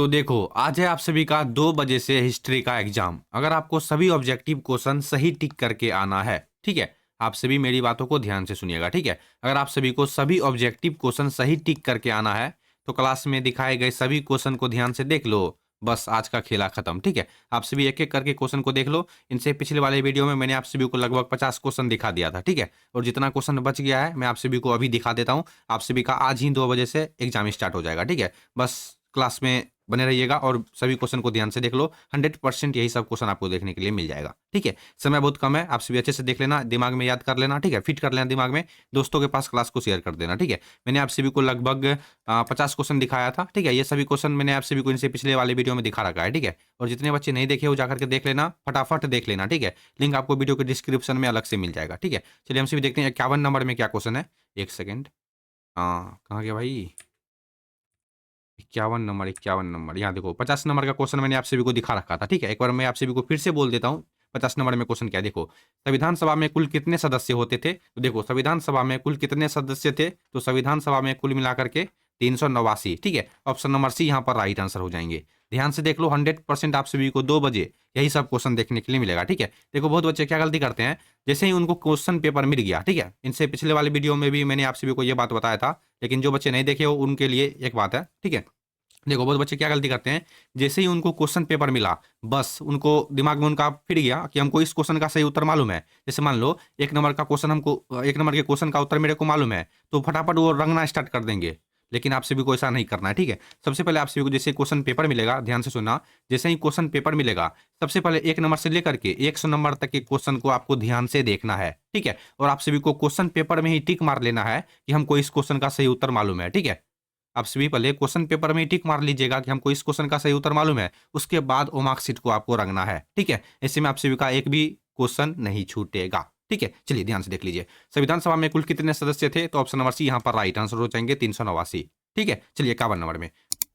तो देखो, आज है आप सभी का 2 बजे से हिस्ट्री का एग्जाम। अगर आपको सभी ऑब्जेक्टिव क्वेश्चन सही टिक करके आना है, ठीक है। आप सभी मेरी बातों को ध्यान से सुनिएगा, ठीक है। अगर आप सभी को सभी ऑब्जेक्टिव क्वेश्चन सही टिक करके आना है तो क्लास में दिखाए गए सभी क्वेश्चन को ध्यान से देख लो। बस आज का खेला खत्म, ठीक है। आप सभी एक एक करके क्वेश्चन को देख लो। इनसे पिछले वाले वीडियो में मैंने आप सभी को लगभग 50 क्वेश्चन दिखा दिया था, ठीक है। और जितना क्वेश्चन बच गया है मैं आप सभी को अभी दिखा देता हूँ। आप सभी का आज ही 2 बजे से एग्जाम स्टार्ट हो जाएगा, ठीक है। बस क्लास में बने रहिएगा और सभी क्वेश्चन को ध्यान से देख लो। 100% यही सब क्वेश्चन आपको देखने के लिए मिल जाएगा, ठीक है। समय बहुत कम है, आप सभी अच्छे से देख लेना, दिमाग में याद कर लेना, ठीक है। फिट कर लेना दिमाग में, दोस्तों के पास क्लास को शेयर कर देना, ठीक है। मैंने आप सभी को लगभग 50 क्वेश्चन दिखाया था, ठीक है। ये सभी क्वेश्चन मैंने आप सभी को इनसे पिछले वाले वीडियो में दिखा रखा है, ठीक है। और जितने बच्चे नहीं देखे वो जाकर के देख लेना, फटाफट देख लेना, ठीक है। लिंक आपको वीडियो के डिस्क्रिप्शन में अलग से मिल जाएगा, ठीक है। चलिए हम सभी देखते हैं 51 नंबर में क्या क्वेश्चन है। एक सेकेंड, हाँ कहाँ गया भाई। 51 नंबर यहाँ देखो। 50 नंबर का क्वेश्चन मैंने आप सभी को दिखा रखा था, ठीक है। एक बार मैं आप सभी को फिर से बोल देता हूँ। 50 नंबर में क्वेश्चन क्या है, देखो। संविधान सभा में कुल कितने सदस्य होते थे? तो देखो, संविधान सभा में कुल कितने सदस्य थे, तो संविधान सभा में कुल मिलाकर के 389, ठीक है। ऑप्शन नंबर सी यहाँ पर राइट आंसर हो जाएंगे। ध्यान से देख लो, 100% आप सभी को 2 बजे यही सब क्वेश्चन देखने के लिए मिलेगा, ठीक है। देखो, बहुत बच्चे क्या गलती करते हैं, जैसे ही उनको क्वेश्चन पेपर मिल गया, ठीक है। इनसे पिछले वाले वीडियो में भी मैंने आप सभी को यह बात बताया था, लेकिन जो बच्चे नहीं देखे हो उनके लिए एक बात है, ठीक है। देखो, बहुत बच्चे क्या गलती करते हैं, जैसे ही उनको क्वेश्चन पेपर मिला, बस उनको दिमाग में उनका फिर गया कि हमको इस क्वेश्चन का सही उत्तर मालूम है। जैसे मान लो 1 नंबर का क्वेश्चन हमको, 1 नंबर के क्वेश्चन का उत्तर मेरे को मालूम है, तो फटाफट वो रंगना स्टार्ट कर देंगे। लेकिन आप सभी को ऐसा नहीं करना है, ठीक है। सबसे पहले आप सभी को जैसे क्वेश्चन पेपर मिलेगा, ध्यान से सुनना। जैसे ही क्वेश्चन पेपर मिलेगा, सबसे पहले 1 नंबर से लेकर के 100 नंबर तक के क्वेश्चन को आपको ध्यान से देखना है, ठीक है। और आप सभी को क्वेश्चन पेपर में ही टिक मार लेना है कि हमको इस क्वेश्चन का सही उत्तर मालूम है, ठीक है। आप सभी पहले क्वेश्चन पेपर में टिक मार लीजिएगा कि हमको इस क्वेश्चन का सही उत्तर मालूम है। उसके बाद वो मार्कशीट को आपको रंगना है, ठीक है। ऐसे में आप सभी का एक भी क्वेश्चन नहीं छूटेगा, ठीक है। चलिए ध्यान से देख लीजिए, संविधान सभा में कुल कितने सदस्य थे, तो ऑप्शन नंबर सी यहाँ पर राइट आंसर हो जाएंगे, 389, ठीक है। चलिए 51 नंबर में,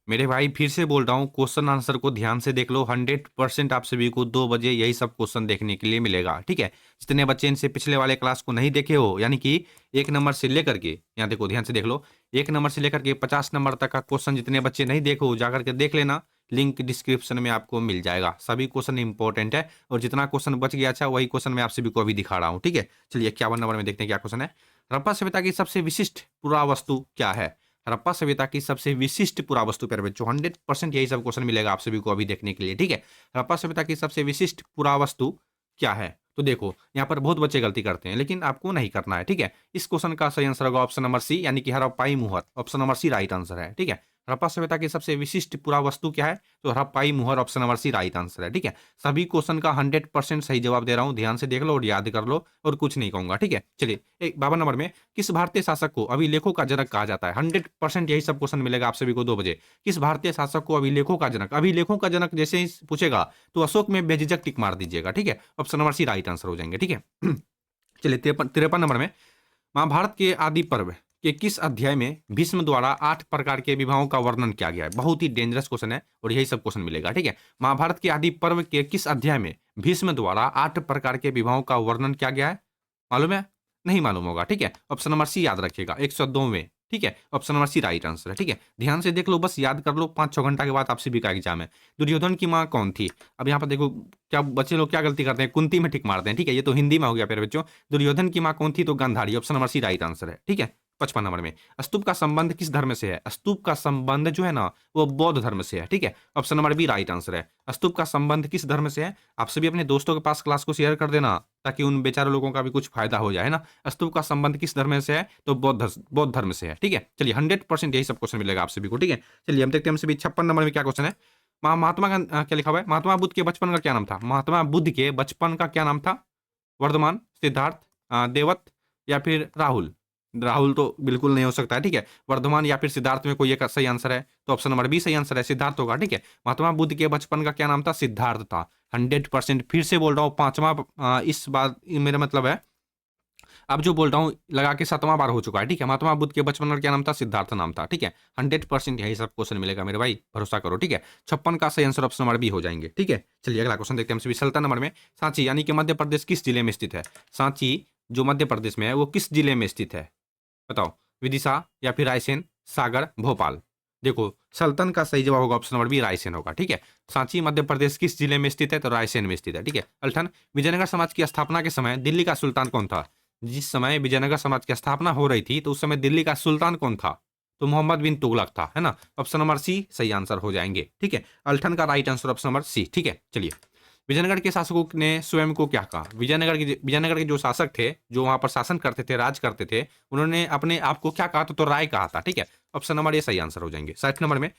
मेरे भाई फिर से बोल रहा हूँ, क्वेश्चन आंसर को ध्यान से देख लो। 100% आप सभी को 2 बजे यही सब क्वेश्चन देखने के लिए मिलेगा, ठीक है। जितने बच्चे इनसे पिछले वाले क्लास को नहीं देखे हो, यानी कि 1 नंबर से लेकर के, यहाँ देखो ध्यान से देख लो, 1 नंबर से लेकर के 50 नंबर तक का क्वेश्चन जितने बच्चे नहीं देखो जाकर के देख लेना। लिंक डिस्क्रिप्शन में आपको मिल जाएगा। सभी क्वेश्चन इंपॉर्टेंट है, और जितना क्वेश्चन बच गया अच्छा वही क्वेश्चन मैं आप सभी को अभी दिखा रहा हूँ, ठीक है। चलिए 51 नंबर में देखते हैं क्या क्वेश्चन है। हड़प्पा सभ्यता की सबसे विशिष्ट पुरावस्तु क्या है? हड़प्पा सभ्यता की सबसे विशिष्ट पुरावस्तु, प्यारे बच्चों 100% यही सब क्वेश्चन मिलेगा आप सभी को अभी देखने के लिए, ठीक है। हड़प्पा सभ्यता की सबसे विशिष्ट पुरावस्तु क्या है? तो देखो, यहाँ पर बहुत बच्चे गलती करते हैं, लेकिन आपको नहीं करना है, ठीक है। इस क्वेश्चन का सही आंसर होगा ऑप्शन नंबर सी, यानी कि हड़प्पाई मुहर। Option number C right answer है, ठीक है। हड़प्पा सभ्यता की सबसे विशिष्ट पुरावस्तु क्या है, तो हड़प्पाई मुहर, option number C right answer है, ठीक है। सभी क्वेश्चन का 100% सही जवाब दे रहा हूँ, ध्यान से देख लो और याद कर लो, और कुछ नहीं कहूंगा, ठीक है। चलिए 52 नंबर में, किस भारतीय शासक को अभिलेखों का जनक कहा जाता है? 100% यही सब क्वेश्चन मिलेगा आप सभी को 2 बजे। किस भारतीय शासक को अभिलेखों का जनक, अभिलेखों का जनक जैसे ही पूछेगा तो अशोक में बेझिझक टिक मार दीजिएगा, ठीक है। Option number C right answer हो जाएंगे, ठीक है। चलिए 53 नंबर में, महाभारत के आदि पर्व के किस अध्याय में भीष्म द्वारा 8 प्रकार के विवाहों का वर्णन किया गया है? बहुत ही डेंजरस क्वेश्चन है और यही सब क्वेश्चन मिलेगा, ठीक है। महाभारत के आदि पर्व के किस अध्याय में भीष्म द्वारा 8 प्रकार के विवाहों का वर्णन किया गया है? मालूम है? नहीं मालूम होगा, ठीक है। ऑप्शन नंबर सी याद रखिएगा, 102 में, ठीक है। Option number C right answer है, ठीक है। ध्यान से देख लो, बस याद कर लो, 5-6 घंटा के बाद आप सभी का एग्जाम है। दुर्योधन की माँ कौन थी? अब यहाँ पर देखो, क्या बच्चे लोग क्या गलती करते हैं, कुंती में टिक मारते हैं, ठीक है। ये तो हिंदी में हो गया प्यारे बच्चों। दुर्योधन की माँ कौन थी, तो Gandhari. Option number C right answer है, ठीक है। 55 नंबर में, स्तूप का संबंध किस धर्म से है? स्तूप का संबंध जो है ना, वो बौद्ध धर्म से है, ठीक है। Option number B right answer है। स्तूप का संबंध किस धर्म से है? आप सभी अपने दोस्तों के पास क्लास को शेयर कर देना, ताकि उन बेचारे लोगों का भी कुछ फायदा हो जाए ना। स्तूप का संबंध किस धर्म से है, तो बौद्ध धर्म से है, ठीक है। चलिए 100% यही सब क्वेश्चन मिलेगा आप सभी को, ठीक है। चलिए हम देखते हैं हम सभी 56 नंबर में क्या क्वेश्चन है। महात्मा का क्या लिखा हुआ है? महात्मा बुद्ध के बचपन का क्या नाम था? महात्मा बुद्ध के बचपन का क्या नाम था? वर्धमान, सिद्धार्थ, देवत, या फिर राहुल। राहुल तो बिल्कुल नहीं हो सकता है, ठीक है। वर्धमान या फिर सिद्धार्थ में कोई एक सही आंसर है, तो ऑप्शन नंबर बी सही आंसर है, सिद्धार्थ होगा, ठीक है। महात्मा बुद्ध के बचपन का क्या नाम था? सिद्धार्थ था। 100% फिर से बोल रहा हूँ, 5वां इस बार मेरा मतलब है, अब जो बोल रहा हूँ लगा के 7वां बार हो चुका है, ठीक है। महात्मा बुद्ध के बचपन का क्या नाम था? सिद्धार्थ नाम था, ठीक है। 100% यही सब क्वेश्चन मिलेगा मेरे भाई, भरोसा करो, ठीक है। 56 का सही आंसर ऑप्शन नंबर बी हो जाएंगे, ठीक है। चलिए अगला क्वेश्चन देखते हैं हम सभी। 57 नंबर में, सांची यानी कि मध्य प्रदेश किस जिले में स्थित है? सांची जो मध्य प्रदेश में है वो किस जिले में स्थित है? बताओ, विदिशा या फिर रायसेन, सागर, भोपाल। देखो सल्तन का सही जवाब होगा ऑप्शन नंबर बी, रायसेन होगा। ठीक है, सांची मध्य प्रदेश किस जिले में स्थित है? तो रायसेन में स्थित है। ठीक है, अल्ठन, विजयनगर समाज की स्थापना के समय दिल्ली का सुल्तान कौन था? जिस समय विजयनगर समाज की स्थापना हो रही थी तो उस समय दिल्ली का सुल्तान कौन था? तो मोहम्मद बिन तुगलक था, है ना। ऑप्शन नंबर सी सही आंसर हो जाएंगे। ठीक है, अल्ठन का right answer option number C. ठीक है, चलिए, विजयनगर के शासकों ने स्वयं को क्या कहा? विजयनगर के जो शासक थे, जो वहां पर शासन करते थे, राज करते थे, उन्होंने अपने आप को क्या कहा? तो राय कहा था। ठीक है, ऑप्शन नंबर ये सही आंसर हो जाएंगे। 60 नंबर में,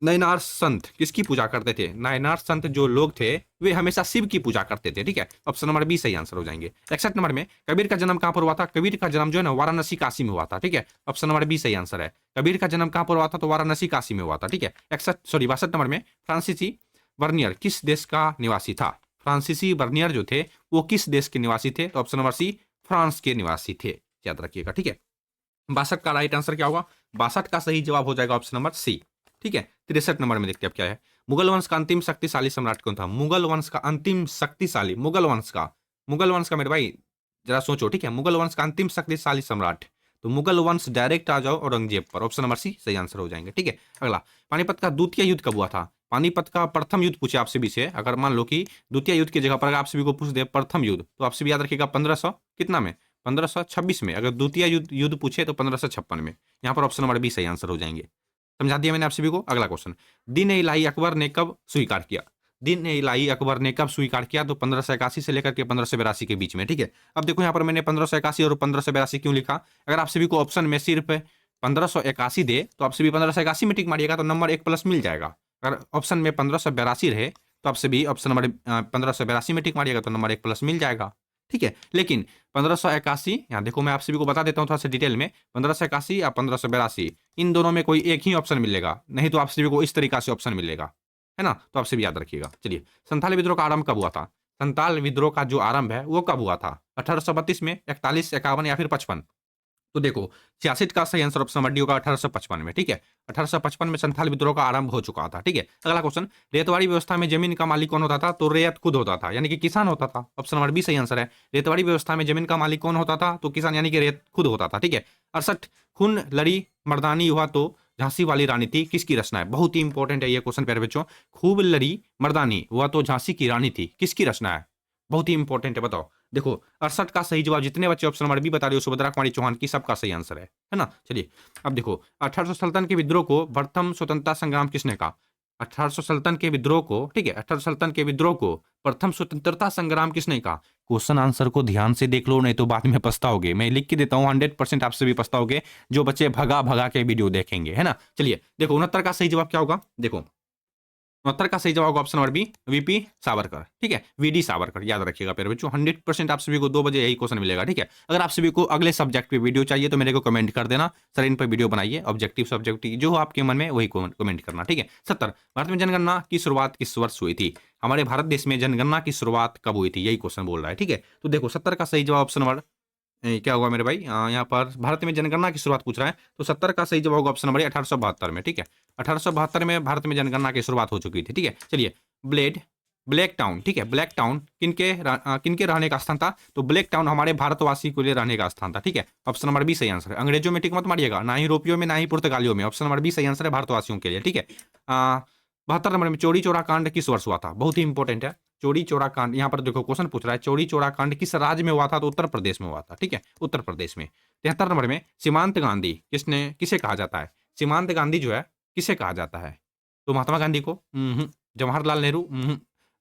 नयनार संत किसकी पूजा करते थे? नयनार संत जो लोग थे वे हमेशा शिव की पूजा करते थे। ठीक है, ऑप्शन नंबर बी सही आंसर हो जाएंगे। 61 नंबर में, कबीर का जन्म कहां पर हुआ था? कबीर का जन्म जो है ना वाराणसी काशी में हुआ था। ठीक है, ऑप्शन नंबर बी सही आंसर है। कबीर का जन्म कहां पर हुआ था? तो वाराणसी काशी में हुआ था। ठीक है, 62 नंबर में, फ्रांसीसी वर्नियर किस देश का निवासी था? फ्रांसीसी वर्नियर जो थे वो किस देश के निवासी थे? तो ऑप्शन नंबर सी, फ्रांस के निवासी थे, याद रखिएगा। ठीक है, 62 का राइट आंसर क्या होगा? 62 का सही जवाब हो जाएगा ऑप्शन नंबर सी। ठीक है, 63 नंबर में देखते हैं अब क्या है। मुगल वंश का अंतिम शक्तिशाली सम्राट कौन था? मुगल वंश का अंतिम शक्तिशाली, मुगल वंश का मेरे भाई जरा सोचो। ठीक है, मुगल वंश का अंतिम शक्तिशाली सम्राट, तो मुगल वंश डायरेक्ट आ जाओ औरंगजेब पर, ऑप्शन नंबर सी सही आंसर हो जाएंगे। ठीक है, अगला, पानीपत का द्वितीय युद्ध कब हुआ था? पानीपत का प्रथम युद्ध पूछे आपसे भी से, अगर मान लो कि द्वितीय युद्ध की जगह पर अगर आप सभी को पूछ दे प्रथम युद्ध, तो आपसे भी याद रखिएगा 1500 कितना में? 1526 में। अगर द्वितीय युद्ध पूछे तो 1556 में। यहाँ पर ऑप्शन नंबर बी सही आंसर हो जाएंगे। समझा दिया मैंने आप सभी को। अगला क्वेश्चन, दिन ए इलाही अकबर ने कब स्वीकार किया? दिन ए इलाही अकबर ने कब स्वीकार किया? तो 1581 से लेकर के 1582 के बीच में। ठीक है, अब देखो यहाँ पर मैंने 1581 और 1582 क्यों लिखा? अगर आप सभी को ऑप्शन में सिर्फ 1581 दे तो आप सभी 1581 में टिक मारिएगा तो नंबर 1+ मिल जाएगा। अगर ऑप्शन में 1582 रहे तो आपसे भी ऑप्शन नंबर 1582 में टिक मारिएगा तो नंबर 1+ मिल जाएगा। ठीक है, लेकिन 1581, यहाँ देखो मैं आप सभी को बता देता हूँ थोड़ा सा डिटेल में, 1581 या 1582 इन दोनों में कोई एक ही ऑप्शन मिलेगा, नहीं तो आप सभी को इस तरीका से ऑप्शन मिलेगा, है ना। तो आप सभी याद रखिएगा। चलिए, संथाली विद्रोह का आरंभ कब हुआ था? संथाल विद्रोह का जो आरंभ है वो कब हुआ था? 1832 में, 41, 51 या फिर 55? तो देखो 66 का सही आंसर ऑप्शन नंबर डी होगा 1855 में। ठीक है, 1855 में संथाल विद्रोह का आरंभ हो चुका था। ठीक है, अगला क्वेश्चन, रेतवाड़ी व्यवस्था में जमीन का मालिक कौन होता था? तो रैयत खुद होता था, यानी कि किसान होता था। ऑप्शन नंबर बी सही आंसर है। रेतवाड़ी व्यवस्था में जमीन का मालिक कौन होता था? तो किसान, यानी कि रैयत खुद होता था। ठीक है, 68, खून लड़ी मर्दानी हुआ तो झांसी वाली रानी थी, किसकी रचना है? बहुत ही इंपॉर्टेंट है ये क्वेश्चन प्यारे बच्चों। खूब लड़ी मर्दानी हुआ तो झांसी की रानी थी, किसकी रचना है? बहुत ही इंपॉर्टेंट है, बताओ। देखो 68 का सही जवाब जितने बच्चे ऑप्शन नंबर बी बता रहे हो सुभद्रा कुमारी चौहान की, सबका सही आंसर है ना। चलिए, अब देखो 1800 सल्तन के विद्रोह को प्रथम स्वतंत्रता संग्राम किसने कहा? 1800 सल्तन के विद्रोह को, ठीक है, 1800 सल्तन के विद्रोह को प्रथम स्वतंत्रता संग्राम किसने कहा? क्वेश्चन आंसर को ध्यान से देख लो, नहीं तो बाद में पछताओगे। मैं लिख के देता हूं 100% आपसे भी पछताओगे जो बच्चे भगा भगा के वीडियो देखेंगे, है ना। चलिए देखो 69 का सही जवाब क्या होगा? देखो 69 का सही जवाब होगा option number B, VP Savarkar. ठीक है, वीडी सावरकर, याद रखिएगा प्यारे बच्चों। 100% आप सभी को 2 बजे यही क्वेश्चन मिलेगा। ठीक है, अगर आप सभी को अगले सब्जेक्ट पे वीडियो चाहिए तो मेरे को कमेंट कर देना, सर इन पर वीडियो बनाइए, ऑब्जेक्टिव सब्जेक्टिव जो आपके मन में वही कमेंट करना। ठीक है, 70, भारत में जनगणना की शुरुआत किस वर्ष हुई थी? हमारे भारत देश में जनगणना की शुरुआत कब हुई थी, यही क्वेश्चन बोल रहा है। ठीक है, तो देखो 70 का सही जवाब ऑप्शन नंबर क्या होगा मेरे भाई? यहाँ पर भारत में जनगणना की शुरुआत पूछ रहा है, तो 70 का सही जवाब होगा ऑप्शन नंबर 1872 में। ठीक है, 1872 में भारत में जनगणना की शुरुआत हो चुकी थी। ठीक है, चलिए, ब्लैक टाउन, ठीक है, ब्लैक टाउन किनके रहने का स्थान था? तो ब्लैक टाउन हमारे भारतवासी के लिए रहने का स्थान था। ठीक है, ऑप्शन नंबर बी सही आंसर है। अंग्रेजों में टिक मत मारिएगा, ना ही यूरोपियों में, ना ही पुर्तगालियों में। ऑप्शन नंबर बी सही आंसर है, भारतवासियों के लिए। ठीक है, 72 नंबर में, चौरी चौरा कांड किस वर्ष हुआ था? बहुत ही इंपॉर्टेंट है चौरी चौरा कांड। यहाँ पर देखो क्वेश्चन पूछ रहा है चौरी चौरा कांड किस राज्य में हुआ था? तो उत्तर प्रदेश में हुआ था। ठीक है, उत्तर प्रदेश में। 73 नंबर में, सीमांत गांधी किसे कहा जाता है? सीमांत गांधी जो है किसे कहा जाता है? तो महात्मा गांधी को, Jawaharlal Nehru,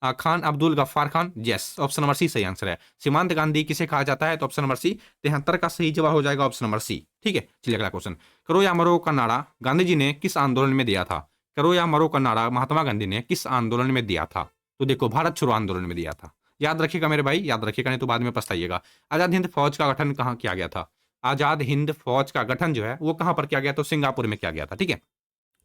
Khan Abdul Ghaffar Khan, yes, option number C सही आंसर है। सीमांत गांधी किसे कहा जाता है? तो ऑप्शन नंबर सी। 73 का सही जवाब हो जाएगा ऑप्शन नंबर सी। ठीक है, चलिए अगला क्वेश्चन, करो या मरो का नारा गांधी जी ने किस आंदोलन में दिया था? करो या मरो का नारा महात्मा गांधी ने किस आंदोलन में दिया था? तो देखो भारत छोड़ो आंदोलन में दिया था। याद रखिएगा मेरे भाई, याद रखिएगा, नहीं तो बाद में पछताइएगा। आजाद हिंद फौज का गठन कहाँ किया गया था? आजाद हिंद फौज का गठन जो है वो कहां पर किया गया? तो सिंगापुर में किया गया था। ठीक है,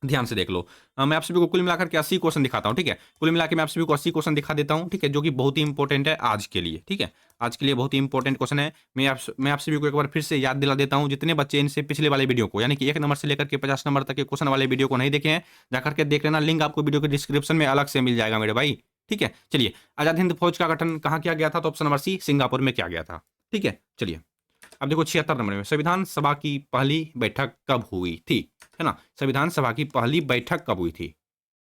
ध्यान से देख लो। मैं आप सभी को कुल मिलाकर के 80 क्वेश्चन दिखाता हूं। ठीक है, कुल मिलाकर मैं आप सभी को 80 क्वेश्चन दिखा देता हूं। ठीक है, जो कि बहुत ही इंपॉर्टेंट है आज के लिए। ठीक है, आज के लिए बहुत ही इंपॉर्टेंट क्वेश्चन है। मैं आप सभी को एक बार फिर से याद दिला देता हूं, जितने बच्चे इनसे पिछले वाले वीडियो को, यानी कि 1 नंबर से लेकर के 50 नंबर तक के क्वेश्चन वाले वीडियो को नहीं देखे हैं, जाकर के देख लेना। लिंक आपको वीडियो के डिस्क्रिप्शन में अलग से मिल जाएगा मेरे भाई। ठीक है, चलिए, आजाद हिंद फौज का गठन कहाँ किया गया था? तो ऑप्शन नंबर सी, सिंगापुर में किया गया था। ठीक है, चलिए अब देखो 76 नंबर में, संविधान सभा की पहली बैठक कब हुई थी, है ना। संविधान सभा की पहली बैठक कब हुई थी,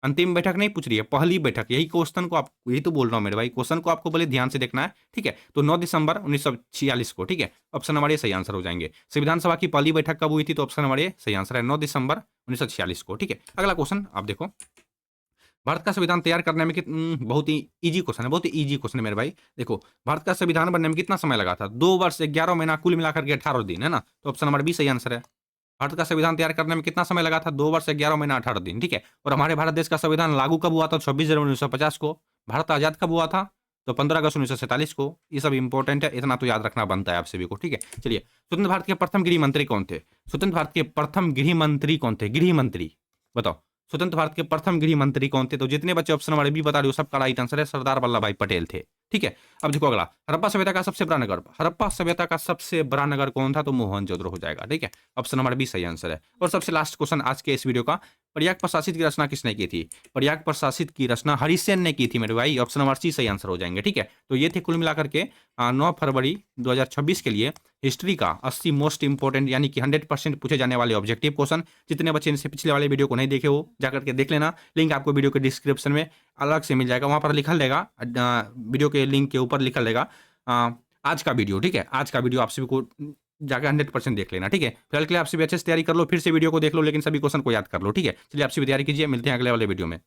अंतिम बैठक नहीं पूछ रही है, पहली बैठक। यही क्वेश्चन को आप, यही तो बोल रहा हूँ मेरे भाई, क्वेश्चन को आपको बोले ध्यान से देखना है, ठीक है। तो 9 दिसंबर 1946 को, ठीक है। ऑप्शन नंबर ए सही आंसर हो जाएंगे। संविधान सभा की पहली बैठक कब हुई थी, तो ऑप्शन नंबर ए सही आंसर है, 9 दिसंबर 1946 को, ठीक है। अगला क्वेश्चन आप देखो, भारत का संविधान तैयार करने में बहुत ही इजी क्वेश्चन है, बहुत ही इजी क्वेश्चन है मेरे भाई। देखो, भारत का संविधान बनने में कितना समय लगा था, 2 वर्ष 11 महीना, कुल मिलाकर के 18 दिन, है ना। तो ऑप्शन नंबर बी सही आंसर है। भारत का संविधान तैयार करने में कितना समय लगा था, 2 वर्ष 11 महीना 18 दिन, ठीक है। और हमारे भारत देश का संविधान लागू कब हुआ था, 26 जनवरी 1950 को। भारत आजाद कब हुआ था, तो 15 अगस्त 1947 को। ये सब इंपॉर्टेंट है, इतना तो याद रखना बनता है आप सभी को, ठीक है। चलिए, स्वतंत्र भारत के प्रथम गृह मंत्री कौन थे, स्वतंत्र भारत के प्रथम गृह मंत्री कौन थे, गृह मंत्री बताओ, स्वतंत्र भारत के प्रथम गृह मंत्री कौन थे। तो जितने बच्चे ऑप्शन नंबर बी बता रहे हो, सबका राइट आंसर है, सरदार वल्लभ भाई पटेल थे, ठीक है। अब देखो अगला, हड़प्पा सभ्यता का सबसे बड़ा नगर, हड़प्पा सभ्यता का सबसे बड़ा नगर कौन था, तो मोहनजोदड़ो हो जाएगा, ठीक है। ऑप्शन नंबर बी सही आंसर है। और सबसे लास्ट क्वेश्चन आज के इस वीडियो का, प्रयाग प्रशासित की रचना किसने की थी, प्रयाग प्रशासित की रचना हरिसेन ने की थी मेरे भाई, ऑप्शन नंबर सी सही आंसर हो जाएंगे, ठीक है। तो ये थे कुल मिलाकर के 9 फरवरी 2026 के लिए हिस्ट्री का 80 मोस्ट इंपोर्टेंट, यानी कि 100% पूछे जाने वाले ऑब्जेक्टिव क्वेश्चन। जितने बच्चे इनसे पिछले वाले वीडियो को नहीं देखे हो, जाकर के देख लेना, लिंक आपको वीडियो के डिस्क्रिप्शन में अलग से मिल जाएगा, वहां पर लिखा रहेगा, वीडियो के लिंक के ऊपर लिखा रहेगा आज का वीडियो, ठीक है। आज का वीडियो आप सभी को जाकर 100% देख लेना, ठीक है। फिलहाल के लिए आप सभी अच्छे से तैयारी कर लो, फिर से वीडियो को देख लो, लेकिन सभी क्वेश्चन को याद कर लो, ठीक है। चलिए आप सभी तैयारी कीजिए, मिलते हैं अगले वाले वीडियो में।